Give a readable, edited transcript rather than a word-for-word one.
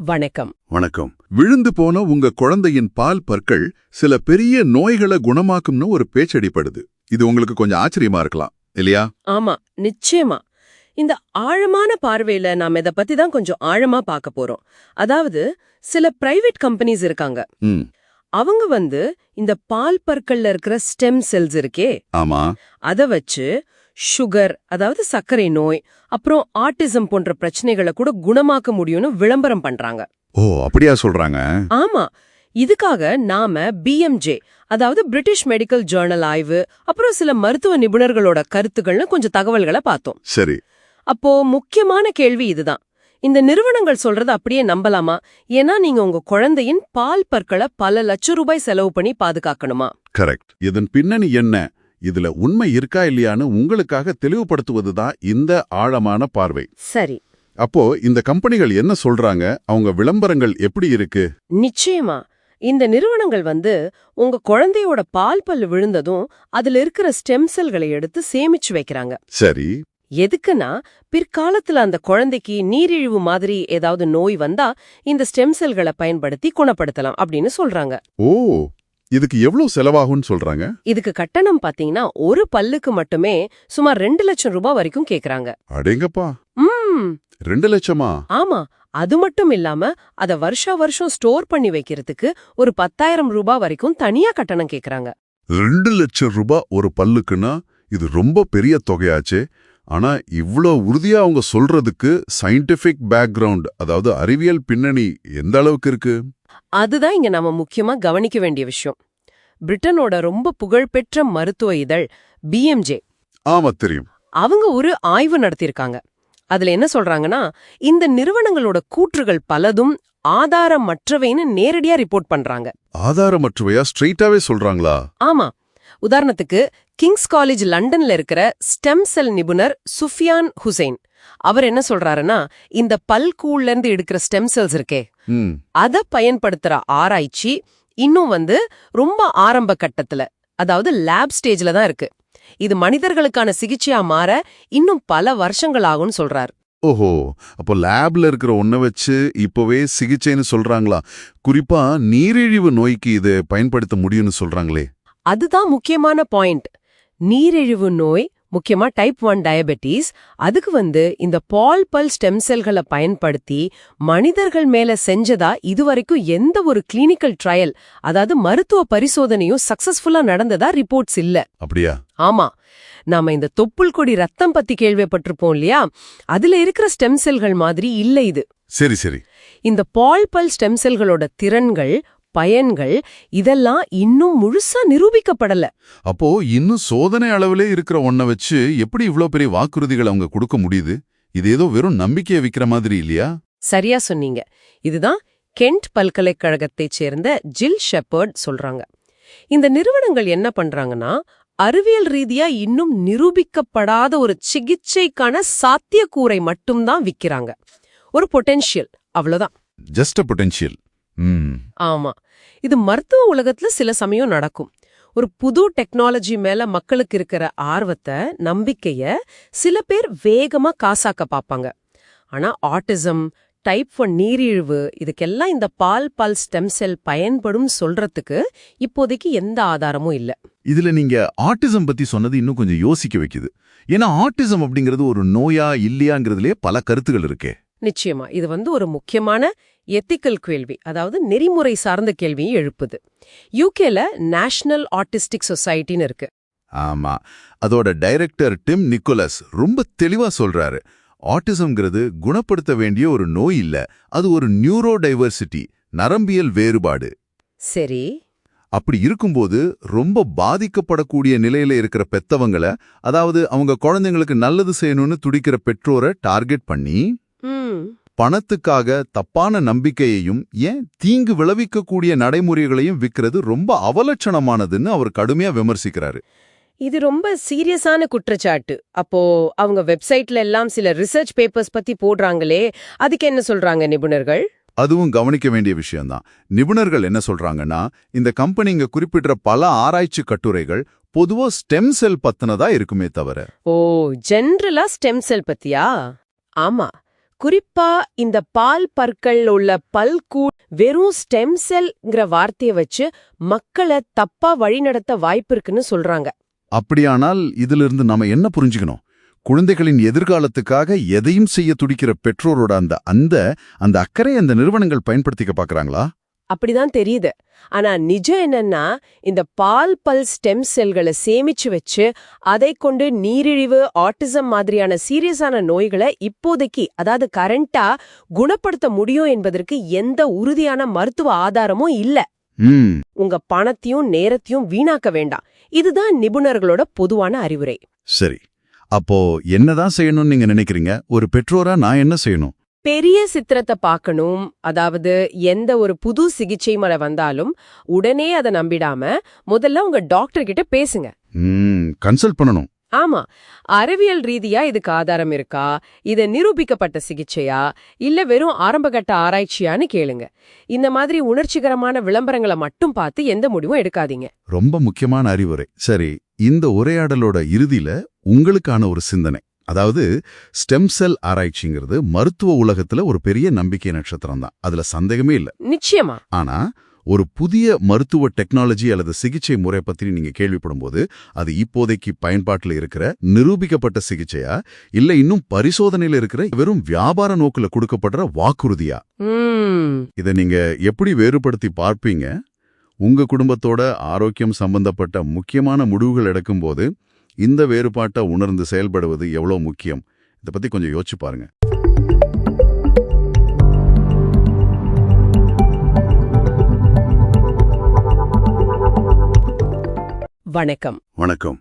வணக்கம். வணக்கம். விழுந்து போன உங்க குழந்தையின் பால் பற்கள் சில பெரிய நோய்களை குணமாக்கும்னு ஒரு பேச்சடிப்படுது. இது உங்களுக்கு கொஞ்சம் ஆச்சரியமா இருக்கலாம் இல்லையா? ஆமா, நிச்சயமா. இந்த ஆழமான பார்வையில நாம இத பத்தி தான் கொஞ்சம் ஆழமா பார்க்க போறோம். அதாவது சில பிரைவேட் கம்பெனிஸ் இருக்காங்க. அவங்க இந்த பால் பற்கள்ல இருக்கிற ஸ்டெம் செல்ஸ் இருக்கே, ஆமா, அத வச்சு சுகர், அதாவது சர்க்கரை நோய், அப்புறம் ஆட்டிசம் போன்ற பிரச்சனைகளை கூட குணமாக்க முடியும்னு விளம்பரம் பண்றாங்க. ஓ, அப்படியா சொல்றாங்க? ஆமா. இதுக்காக நாம BMJ, அதாவது பிரிட்டிஷ் மெடிக்கல் ஜர்னல் ஆய்வு, அப்புறம் சில மருத்துவ நிபுணர்களோட கருத்துக்கள்னு கொஞ்சம் தகவல்களை பார்த்தோம். சரி. அப்போ முக்கியமான கேள்வி இதுதான். இந்த நிறுவனங்கள் சொல்றத அப்படியே நம்பலாமா? ஏன்னா நீங்க உங்க குழந்தையின் பால் பற்களை பல லட்சம் ரூபாய் செலவு பண்ணி பாதுகாக்கணுமா? கரெக்ட். இதன் பின்னணி என்ன, இதுல உண்மை இருக்கா இல்லையான்னு உங்களுக்காக தெளிவுபடுத்துவதுதான் இந்த ஆழமான பார்வை. சரி. அப்போ இந்த கம்பெனிகள் என்ன சொல்றாங்க, அவங்க விளம்பரங்கள் எப்படி இருக்கு? நிச்சயமா இந்த நிறுவனங்கள் உங்க குழந்தையோட பால் பல்லு விழுந்ததும் அதுல இருக்கிற ஸ்டெம் செல்களை எடுத்து சேமிச்சு வைக்கிறாங்க. சரி. எதுக்குன்னா பிற்காலத்துல அந்த குழந்தைக்கு நீரிழிவு மாதிரி ஏதாவது நோய் வந்தா இந்த ஸ்டெம் செல்களை பயன்படுத்தி குணப்படுத்தலாம் அப்படின்னு சொல்றாங்க. ஓ, இதுக்கு எவ்வளவு செலவாகும்னு சொல்றாங்க? இதுக்கு கட்டணம் பாத்தீங்கன்னா ஒரு பல்லுக்கு மட்டுமே சுமார் 2 லட்சம் ரூபாய் வரைக்கும் கேக்குறாங்க. அடேங்கப்பா, 2 லட்சமா? ஆமா. அது மட்டும் இல்லாம அத வருஷம் ஸ்டோர் பண்ணி வைக்கிறதுக்கு ஒரு 10,000 ரூபாய் வரைக்கும் தனியா கட்டணம் கேக்குறாங்க. 2 லட்சம் ரூபாய் ஒரு பல்லுக்குன்னா இது ரொம்ப பெரிய தொகையாச்சே. ஆனா இவ்ளோ உறுதியா அவங்க சொல்றதுக்கு சயின்டிபிக் பேக்ரவுண்ட், அதாவது அறிவியல் பின்னணி எந்த அளவுக்கு இருக்கு? அதுதான் இங்க நாம முக்கியமா கவனிக்க வேண்டிய விஷயம். பிரிட்டனோட ரொம்ப புகழ்பெற்ற மருத்துவ இதழ் BMJ, ஆமா தெரியும், அவங்க ஒரு ஆய்வு நடத்தியிருக்காங்க. அதுல என்ன சொல்றாங்கன்னா, இந்த நிறுவனங்களோட கூற்றுகள் பலதும் ஆதாரமற்றவைன்னு நேரடியா ரிப்போர்ட் பண்றாங்க. ஆதாரமற்றவையா ஸ்ட்ரெயிட்டாவே சொல்றாங்களா? ஆமா. உதாரணத்துக்கு கிங்ஸ் காலேஜ் லண்டன்ல இருக்கிற ஸ்டெம் செல் நிபுணர் சுஃபியான் ஹுசைன், அவர் என்ன சொல்றாருன்னா, இந்த பல்கூழ்ல இருந்து எடுக்கிற ஸ்டெம் செல்ஸ் இருக்கே, அத பயன்படுத்துற ஆராய்ச்சி இன்னும் ரொம்ப ஆரம்ப கட்டத்துல, அதாவது லேப் ஸ்டேஜ்ல தான் இருக்கு. இது மனிதர்களுக்கான சிகிச்சையா மாற இன்னும் பல வருஷங்கள் ஆகும்னு சொல்றாரு. ஓஹோ, அப்போ லேப்ல இருக்கிற ஒன்ன வச்சு இப்பவே சிகிச்சைன்னு சொல்றாங்களா? குறிப்பா நீரிழிவு நோய்க்கு இதை பயன்படுத்த முடியும்னு சொல்றாங்களே. அதுதான் முக்கியமான பாயிண்ட். நீரிழிவு நோய், முக்கியமா டைப் 1 டயபெட்டிஸ், அதுக்கு இந்த பால் பல் ஸ்டெம் செல்களை பயன்படுத்தி மனிதர்கள் மேல செஞ்சதா இதுவரைக்கும் எந்த ஒரு கிளினிக்கல் ட்ரையல், அதாவது மருத்துவ பரிசோதனையும் சக்சஸ்ஃபுல்லா நடந்ததா ரிப்போர்ட்ஸ் இல்ல. அப்படியா? ஆமா. நாம இந்த தொப்புள் கொடி ரத்தம் பத்தி கேள்விப்பட்டிருப்போம் இல்லையா, அதுல இருக்கிற ஸ்டெம் செல்கள் மாதிரி இல்ல இது. சரி சரி. இந்த பால் பல் ஸ்டெம் செல்களோட திறன்கள், பயன்கள் இதெல்லாம் இன்னும் முழுசா நிரூபிக்கப்படல. அப்போ இன்னும் சோதனை அளவிலே இருக்கிற ஒன்ன வச்சு எப்படி இவ்ளோ பெரிய வாக்குறுதிகள் அவங்க கொடுக்க முடியுது? இது ஏதோ வெறும் நம்பிக்கையை விக்கிற மாதிரி இல்லையா? சரியா சொன்னீங்க. இதுதான் கென்ட் பல்கலைக்கழகத்தைச் சேர்ந்த ஜில் ஷெப்பர்ட் சொல்றாங்க. இந்த நிறுவனங்கள் என்ன பண்றாங்கன்னா, அறிவியல் ரீதியா இன்னும் நிரூபிக்கப்படாத ஒரு சிகிச்சைக்கான சாத்தியக்கூறை மட்டும்தான் விக்கிறாங்க. ஒரு பொட்டென்ஷியல், அவ்வளவுதான். Just a potential. ஆமா. இது மருத்துவ உலகத்துல சில சமயம் நடக்கும். ஒரு புது டெக்னாலஜி மேல மக்களுக்கு இருக்கிற ஆர்வத்தை, நம்பிக்கைய சில பேர் வேகமா காசாக்க பாப்பாங்க. ஆனா ஆட்டிசம், டைப் 1 நீரிழிவு, இதுக்கெல்லாம் இந்த பால் பல் ஸ்டெம் செல் பயன்படும் சொல்றதுக்கு இப்போதைக்கு எந்த ஆதாரமும் இல்ல. இதுல நீங்க ஆட்டிசம் பத்தி சொன்னது இன்னும் கொஞ்சம் யோசிக்க வைக்குது. ஏன்னா ஆட்டிசம் அப்படிங்கிறது ஒரு நோயா இல்லையாங்கிறதுலே பல கருத்துகள் இருக்கே. நிச்சயமா இது ஒரு முக்கியமான எத்திக்கல் கேள்வி, அதாவது நெறிமுறை சார்ந்த கேள்வியை எழுப்புது. யூகேல நேஷனல் ஆட்டிஸ்டிக் சொசைட்டின்னு இருக்கு. ஆமா, அதோட டைரக்டர் டிம் நிக்கோலஸ் ரொம்ப தெளிவா சொல்றாரு, ஆட்டிசம்ங்கிறது குணப்படுத்த வேண்டிய ஒரு நோய் இல்ல, அது ஒரு நியூரோ டைவர்சிட்டி, நரம்பியல் வேறுபாடு. சரி. அப்படி இருக்கும்போது ரொம்ப பாதிக்கப்படக்கூடிய நிலையில இருக்கிற பெத்தவங்களை, அதாவது அவங்க குழந்தைங்களுக்கு நல்லது செய்யணும்னு துடிக்கிற பெற்றோரை டார்கெட் பண்ணி பணத்துக்காக தப்பான நம்பிக்கையையும் ஏன் தீங்கு விளைவிக்கக்கூடிய நடைமுறைகளையும் விக்கிறது ரொம்ப அவலட்சணமானதுன்னு அவர் கடுமையா விமர்சிக்கிறாரு. இது ரொம்ப சீரியஸான குற்றச்சாட்டு. அப்போ அவங்க வெப்சைட்ல எல்லாம் சில ரிசர்ச் பேப்பர்ஸ் பத்தி போடுறாங்களே, அதுக்கு என்ன சொல்றாங்க நிபுணர்கள்? அதுவும் கவனிக்க வேண்டிய விஷயம்தான். நிபுணர்கள் என்ன சொல்றாங்கன்னா, இந்த கம்பெனிங்க குறிப்பிட்ட பல ஆராய்ச்சி கட்டுரைகள் பொதுவா ஸ்டெம் செல் பத்தினதா இருக்குமே தவிர. ஓ, ஜெனரலா ஸ்டெம் செல் பத்தியா? ஆமா, குறிப்பா இந்த பால் பற்கள் உள்ள பல்கூழ் வெறும் ஸ்டெம் செல்ங்கிற வார்த்தைய வச்சு மக்களை தப்பா வழிநடத்த வாய்ப்பு இருக்குன்னு சொல்றாங்க. அப்படியானால் இதிலிருந்து நாம என்ன புரிஞ்சுக்கணும்? குழந்தைகளின் எதிர்காலத்துக்காக எதையும் செய்ய துடிக்கிற பெற்றோரோட அந்த அக்கறை அந்த நிறுவனங்கள் பயன்படுத்திக்க பாக்குறாங்களா? அப்படிதான் தெரியுது. ஆனா நிஜம் என்னன்னா, இந்த பால் பல் ஸ்டெம் செல்களை சேமிச்சு வச்சு அதை கொண்டு நீரிழிவு, ஆட்டிசம் மாதிரியான சீரியஸான நோய்களை இப்போதைக்கு, அதாவது கரண்டா குணப்படுத்த முடியும் என்பதற்கு எந்த உறுதியான மருத்துவ ஆதாரமும் இல்ல. உங்க பணத்தையும் நேரத்தையும் வீணாக்க வேண்டாம். இதுதான் நிபுணர்களோட பொதுவான அறிவுரை. சரி, அப்போ என்னதான் செய்யணும்னு நீங்க நினைக்கிறீங்க? ஒரு பெற்றோரா நான் என்ன செய்யணும்? பெரிய சித்திரத்தை பார்க்கணும். அதாவது எந்த ஒரு புது சிகிச்சை முறை வந்தாலும் உடனே அதை நம்பிடாம முதல்ல உங்க டாக்டர் கிட்ட பேசுங்க. கன்சல்ட் பண்ணணும். ஆமா, அறிவியல் ரீதியா இதுக்கு ஆதாரம் இருக்கா, இது நிரூபிக்கப்பட்ட சிகிச்சையா, இல்ல வெறும் ஆரம்பகட்ட ஆராய்ச்சியான்னு கேளுங்க. இந்த மாதிரி உணர்ச்சிகரமான விளம்பரங்களை மட்டும் பார்த்து எந்த முடிவும் எடுக்காதீங்க. ரொம்ப முக்கியமான அறிவுரை. சரி, இந்த உரையாடலோட இறுதியில உங்களுக்கான ஒரு சிந்தனை. அதாவது ஸ்டெம் செல் ஆராய்ச்சிங்கிறது மருத்துவ உலகத்துல ஒரு பெரிய நம்பிக்கை நட்சத்திரம் தான், அதுல சந்தேகமே இல்ல. நிச்சயமா. ஆனா ஒரு புதிய மருத்துவ டெக்னாலஜி அல்லது சிகிச்சை முறை பத்தி நீங்க கேள்விப்படும் போது அது இப்போதைக்கு பயன்பாட்டில் இருக்கிற நிரூபிக்கப்பட்ட சிகிச்சையா, இல்ல இன்னும் பரிசோதனையில இருக்கிற வெறும் வியாபார நோக்குல கொடுக்கப்படுற வாக்குறுதியா? இதை நீங்க எப்படி வேறுபடுத்தி பார்ப்பீங்க? உங்க குடும்பத்தோட ஆரோக்கியம் சம்பந்தப்பட்ட முக்கியமான முடிவுகள் எடுக்கும்போது இந்த வேறுபாட்டை உணர்ந்து செயல்படுவது எவ்வளவு முக்கியம்? இதை பத்தி கொஞ்சம் யோசிச்சு பாருங்க. வணக்கம். வணக்கம்.